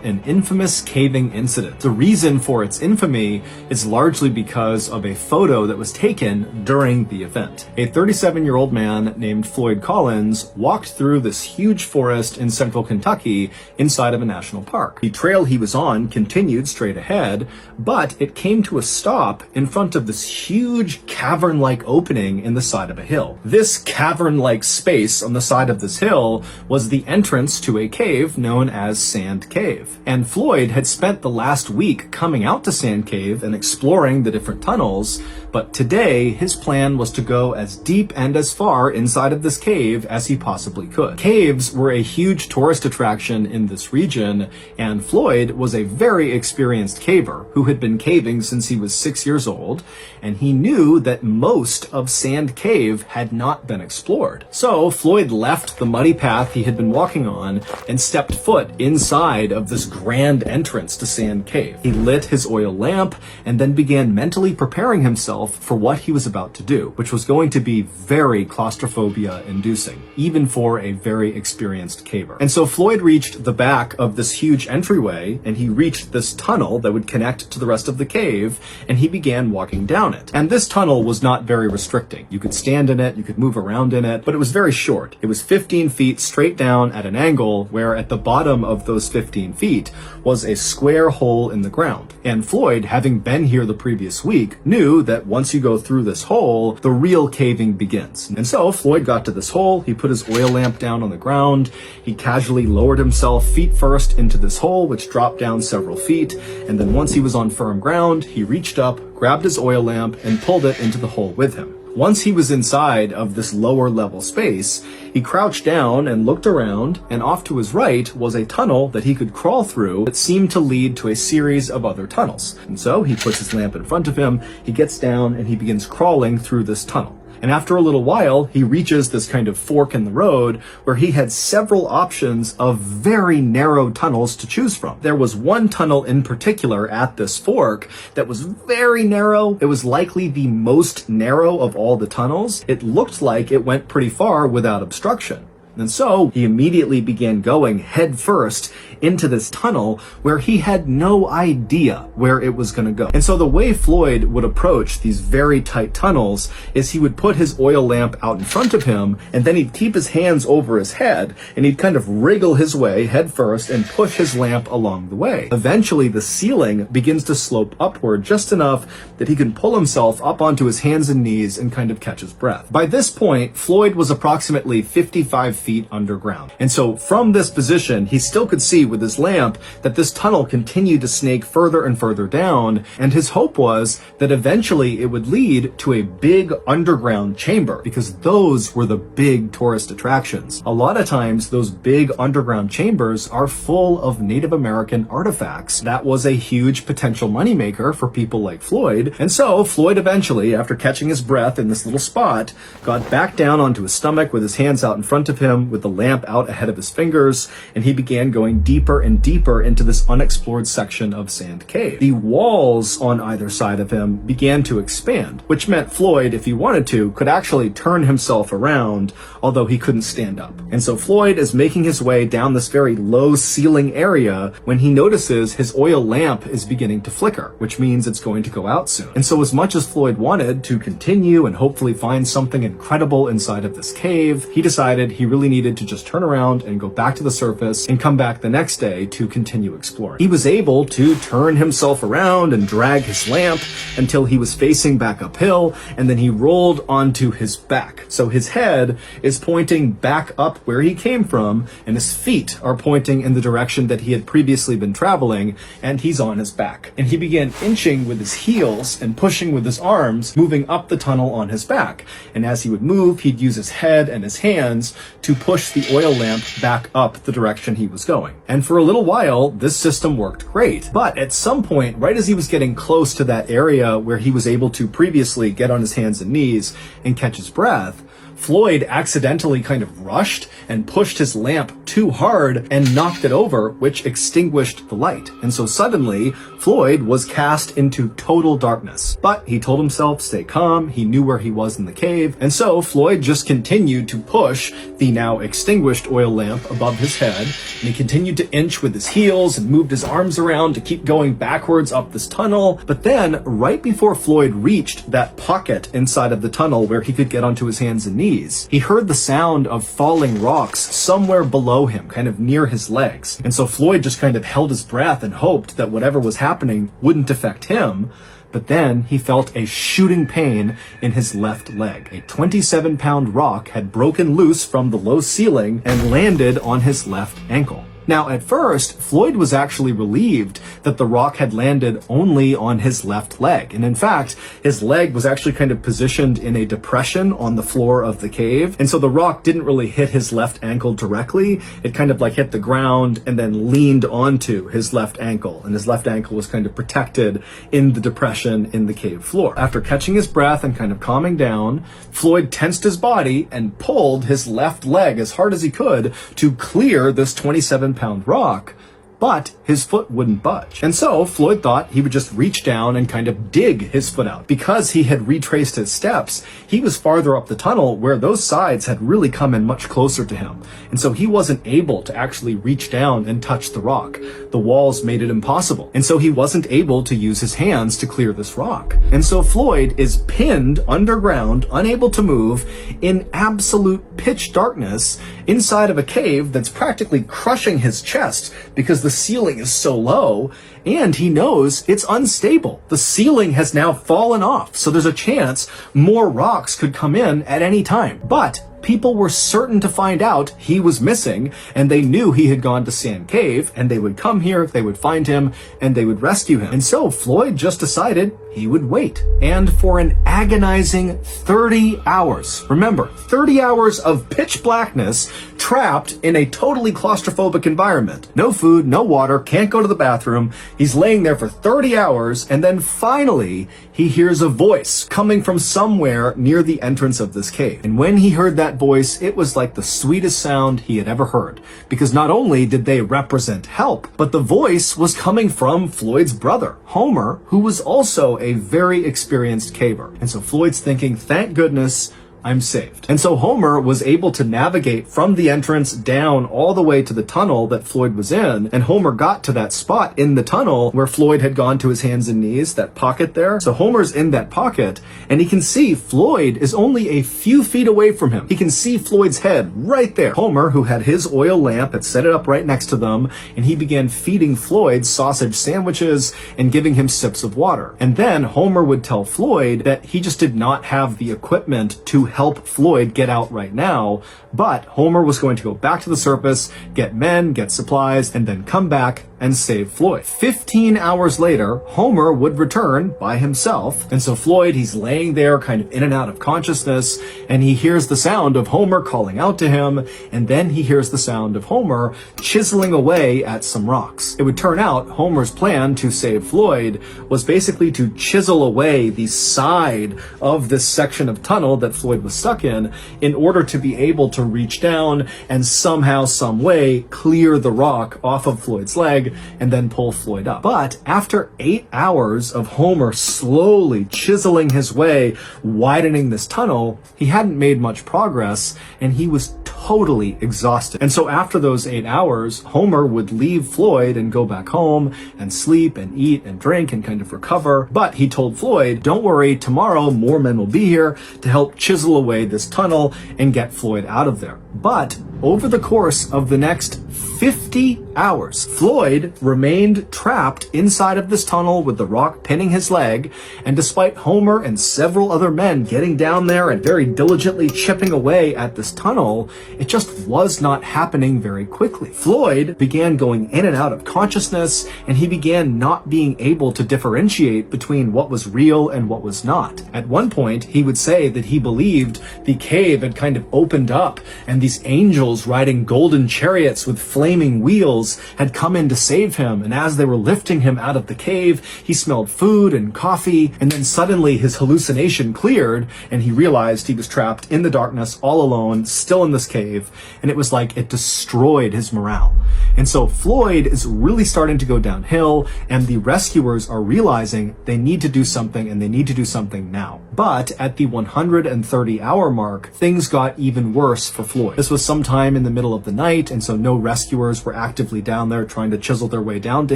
an infamous caving incident. The reason for its infamy is largely because of a photo that was taken during the event. A 37-year-old man named Floyd Collins walked through this huge forest in central Kentucky inside of a national park. The trail he was on continued straight ahead, but it came to a stop in front of this huge cavern-like opening in the side of a hill. This cavern-like space on the side of this hill was the entrance to a cave known as Sand Cave. And Floyd had spent the last week coming out to Sand Cave and exploring the different tunnels, but today his plan was to go as deep and as far inside of this cave as he possibly could. Caves were a huge tourist attraction in this region, and Floyd was a very experienced caver who had been caving since he was 6 years old, and he knew that most of Sand Cave had not been explored. So Floyd left the muddy path he had been walking on and stepped foot inside of this grand entrance to Sand Cave. He lit his oil lamp and then began mentally preparing himself for what he was about to do, which was going to be very claustrophobia inducing, even for a very experienced caver. And so Floyd reached the back of this huge entryway, and he reached this tunnel that would connect to the rest of the cave, and he began walking down it. And this tunnel was not very restricting. You could stand in it, you could move around in it, but it was very short. It was 15 feet straight down at an angle, where at the bottom of those 15 feet was a square hole in the ground. And Floyd, having been here the previous week, knew that once you go through this hole, the real caving begins. And so Floyd got to this hole, he put his oil lamp down on the ground, he casually lowered himself feet first into this hole, which dropped down several feet, and then once he was on firm ground, he reached up, grabbed his oil lamp, and pulled it into the hole with him. Once he was inside of this lower level space, he crouched down and looked around, and off to his right was a tunnel that he could crawl through that seemed to lead to a series of other tunnels. And so he puts his lamp in front of him, he gets down, and he begins crawling through this tunnel. And after a little while, he reaches this kind of fork in the road where he had several options of very narrow tunnels to choose from. There was one tunnel in particular at this fork that was very narrow. It was likely the most narrow of all the tunnels. It looked like it went pretty far without obstruction. And so he immediately began going head first into this tunnel where he had no idea where it was going to go. And so the way Floyd would approach these very tight tunnels is he would put his oil lamp out in front of him, and then he'd keep his hands over his head, and he'd kind of wriggle his way head first and push his lamp along the way. Eventually the ceiling begins to slope upward just enough that he can pull himself up onto his hands and knees and kind of catch his breath. By this point, Floyd was approximately 55 feet underground. And so from this position, he still could see with his lamp that this tunnel continued to snake further and further down, and his hope was that eventually it would lead to a big underground chamber, because those were the big tourist attractions. A lot of times, those big underground chambers are full of Native American artifacts. That was a huge potential moneymaker for people like Floyd, and so Floyd eventually, after catching his breath in this little spot, got back down onto his stomach with his hands out in front of him, with the lamp out ahead of his fingers, and he began going deeper and deeper into this unexplored section of Sand Cave. The walls on either side of him began to expand, which meant Floyd, if he wanted to, could actually turn himself around, although he couldn't stand up. And so Floyd is making his way down this very low ceiling area when he notices his oil lamp is beginning to flicker, which means it's going to go out soon. And so as much as Floyd wanted to continue and hopefully find something incredible inside of this cave, he decided he really needed to just turn around and go back to the surface and come back the next day to continue exploring. He was able to turn himself around and drag his lamp until he was facing back uphill, and then he rolled onto his back. So his head is pointing back up where he came from, and his feet are pointing in the direction that he had previously been traveling, and he's on his back. And he began inching with his heels and pushing with his arms, moving up the tunnel on his back. And as he would move, he'd use his head and his hands to push the oil lamp back up the direction he was going. And for a little while, this system worked great. But at some point, right as he was getting close to that area where he was able to previously get on his hands and knees and catch his breath, Floyd accidentally kind of rushed and pushed his lamp too hard and knocked it over, which extinguished the light. And so suddenly, Floyd was cast into total darkness. But he told himself, stay calm, he knew where he was in the cave, and so Floyd just continued to push the now extinguished oil lamp above his head, and he continued to inch with his heels and moved his arms around to keep going backwards up this tunnel. But then, right before Floyd reached that pocket inside of the tunnel where he could get onto his hands and knees, he heard the sound of falling rocks somewhere below him, kind of near his legs. And so Floyd just kind of held his breath and hoped that whatever was happening wouldn't affect him. But then he felt a shooting pain in his left leg. A 27-pound rock had broken loose from the low ceiling and landed on his left ankle. Now, at first, Floyd was actually relieved that the rock had landed only on his left leg. And in fact, his leg was actually kind of positioned in a depression on the floor of the cave. And so the rock didn't really hit his left ankle directly. It kind of like hit the ground and then leaned onto his left ankle. And his left ankle was kind of protected in the depression in the cave floor. After catching his breath and kind of calming down, Floyd tensed his body and pulled his left leg as hard as he could to clear this 27-pound rock, but his foot wouldn't budge. And so Floyd thought he would just reach down and kind of dig his foot out. Because he had retraced his steps, he was farther up the tunnel where those sides had really come in much closer to him. And so he wasn't able to actually reach down and touch the rock. The walls made it impossible. And so he wasn't able to use his hands to clear this rock. And so Floyd is pinned underground, unable to move, in absolute pitch darkness inside of a cave that's practically crushing his chest because the ceiling is so low, and he knows it's unstable. The ceiling has now fallen off, so there's a chance more rocks could come in at any time. But people were certain to find out he was missing, and they knew he had gone to Sand Cave, and they would come here, they would find him, and they would rescue him. And so Floyd just decided he would wait. And for an agonizing 30 hours, remember, 30 hours of pitch blackness, trapped in a totally claustrophobic environment. No food, no water, can't go to the bathroom. He's laying there for 30 hours, and then finally, he hears a voice coming from somewhere near the entrance of this cave. And when he heard that voice, it was like the sweetest sound he had ever heard. Because not only did they represent help, but the voice was coming from Floyd's brother, Homer, who was also a very experienced caver. And so Floyd's thinking, thank goodness, I'm saved. And so Homer was able to navigate from the entrance down all the way to the tunnel that Floyd was in, and Homer got to that spot in the tunnel where Floyd had gone to his hands and knees, that pocket there. So Homer's in that pocket, and he can see Floyd is only a few feet away from him. He can see Floyd's head right there. Homer, who had his oil lamp, had set it up right next to them, and he began feeding Floyd sausage sandwiches and giving him sips of water. And then Homer would tell Floyd that he just did not have the equipment to help Floyd get out right now, but Homer was going to go back to the surface, get men, get supplies, and then come back and save Floyd. 15 hours later, Homer would return by himself, and so Floyd, he's laying there kind of in and out of consciousness, and he hears the sound of Homer calling out to him, and then he hears the sound of Homer chiseling away at some rocks. It would turn out Homer's plan to save Floyd was basically to chisel away the side of this section of tunnel that Floyd was stuck in order to be able to reach down and somehow, some way, clear the rock off of Floyd's leg and then pull Floyd up. But after 8 hours of Homer slowly chiseling his way, widening this tunnel, he hadn't made much progress, and he was totally exhausted. And so after those 8 hours, Homer would leave Floyd and go back home and sleep and eat and drink and kind of recover. But he told Floyd, don't worry, tomorrow more men will be here to help chisel away this tunnel and get Floyd out of there. But over the course of the next 50 hours, Floyd remained trapped inside of this tunnel with the rock pinning his leg, and despite Homer and several other men getting down there and very diligently chipping away at this tunnel, it just was not happening very quickly. Floyd began going in and out of consciousness, and he began not being able to differentiate between what was real and what was not. At one point, he would say that he believed the cave had kind of opened up and these angels angels riding golden chariots with flaming wheels had come in to save him, and as they were lifting him out of the cave, he smelled food and coffee, and then suddenly his hallucination cleared, and he realized he was trapped in the darkness all alone, still in this cave, and it was like it destroyed his morale. And so Floyd is really starting to go downhill, and the rescuers are realizing they need to do something, and they need to do something now. But at the 130-hour mark, things got even worse for Floyd. This was sometime in the middle of the night, and so no rescuers were actively down there trying to chisel their way down to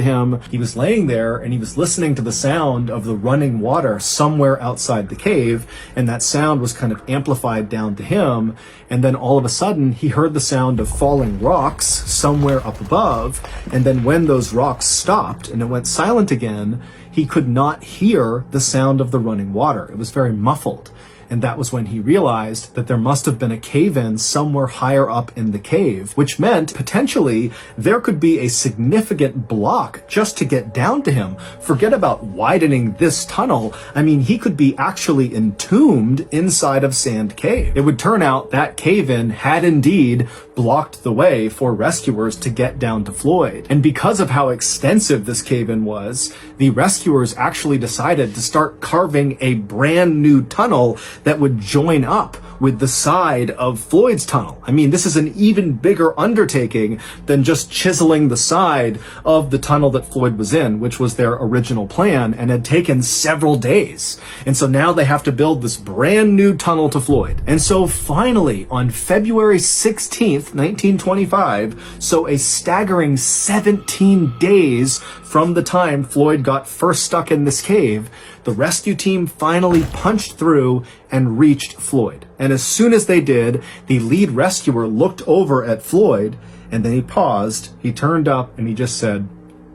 him. He was laying there, and he was listening to the sound of the running water somewhere outside the cave, and that sound was kind of amplified down to him, and then all of a sudden, he heard the sound of falling rocks somewhere up above, and then when those rocks stopped and it went silent again, he could not hear the sound of the running water. It was very muffled. And that was when he realized that there must have been a cave-in somewhere higher up in the cave, which meant potentially there could be a significant block just to get down to him. Forget about widening this tunnel. I mean, he could be actually entombed inside of Sand Cave. It would turn out that cave-in had indeed blocked the way for rescuers to get down to Floyd. And because of how extensive this cave-in was, the rescuers actually decided to start carving a brand new tunnel that would join up with the side of Floyd's tunnel. I mean, this is an even bigger undertaking than just chiseling the side of the tunnel that Floyd was in, which was their original plan and had taken several days. And so now they have to build this brand new tunnel to Floyd. And so finally, on February 16th, 1925, so a staggering 17 days from the time Floyd got first stuck in this cave, the rescue team finally punched through and reached Floyd. And as soon as they did, the lead rescuer looked over at Floyd, and then he paused, he turned up, and he just said,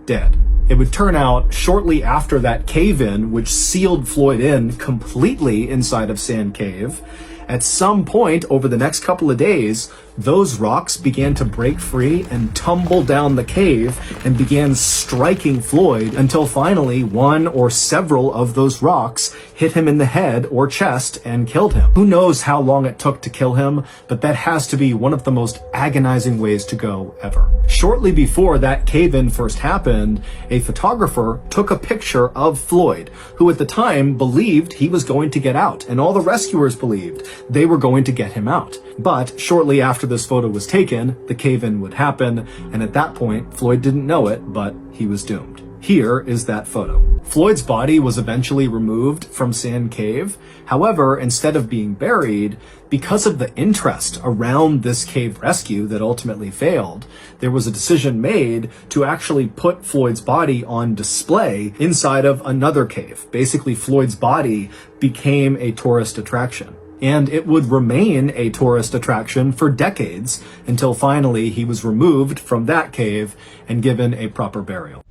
"Dead." It would turn out shortly after that cave-in, which sealed Floyd in completely inside of Sand Cave, at some point over the next couple of days, those rocks began to break free and tumble down the cave and began striking Floyd until finally one or several of those rocks hit him in the head or chest and killed him. Who knows how long it took to kill him, but that has to be one of the most agonizing ways to go ever. Shortly before that cave-in first happened, a photographer took a picture of Floyd, who at the time believed he was going to get out, and all the rescuers believed they were going to get him out. But shortly after this photo was taken, the cave-in would happen, and at that point, Floyd didn't know it, but he was doomed. Here is that photo. Floyd's body was eventually removed from Sand Cave. However, instead of being buried, because of the interest around this cave rescue that ultimately failed, there was a decision made to actually put Floyd's body on display inside of another cave. Basically, Floyd's body became a tourist attraction. And it would remain a tourist attraction for decades until finally he was removed from that cave and given a proper burial.